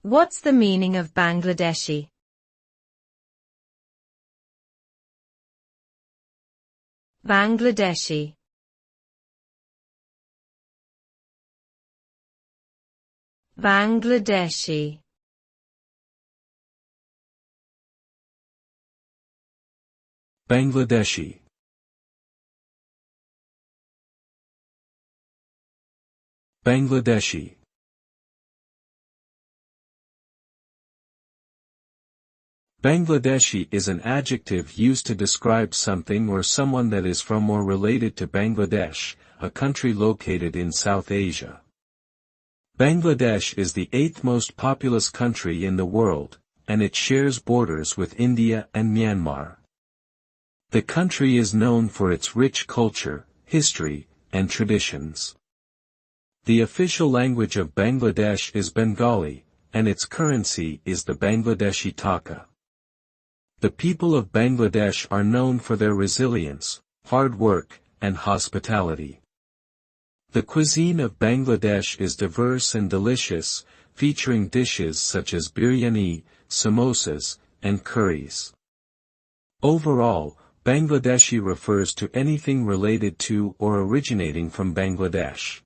What's the meaning of Bangladeshi? Bangladeshi. Bangladeshi. Bangladeshi. Bangladeshi. Bangladeshi is an adjective used to describe something or someone that is from or related to Bangladesh, a country located in South Asia. Bangladesh is the 8th most populous country in the world, and it shares borders with India and Myanmar. The country is known for its rich culture, history, and traditions. The official language of Bangladesh is Bengali, and its currency is the Bangladeshi taka. The people of Bangladesh are known for their resilience, hard work, and hospitality. The cuisine of Bangladesh is diverse and delicious, featuring dishes such as biryani, samosas, and curries. Overall, Bangladeshi refers to anything related to or originating from Bangladesh.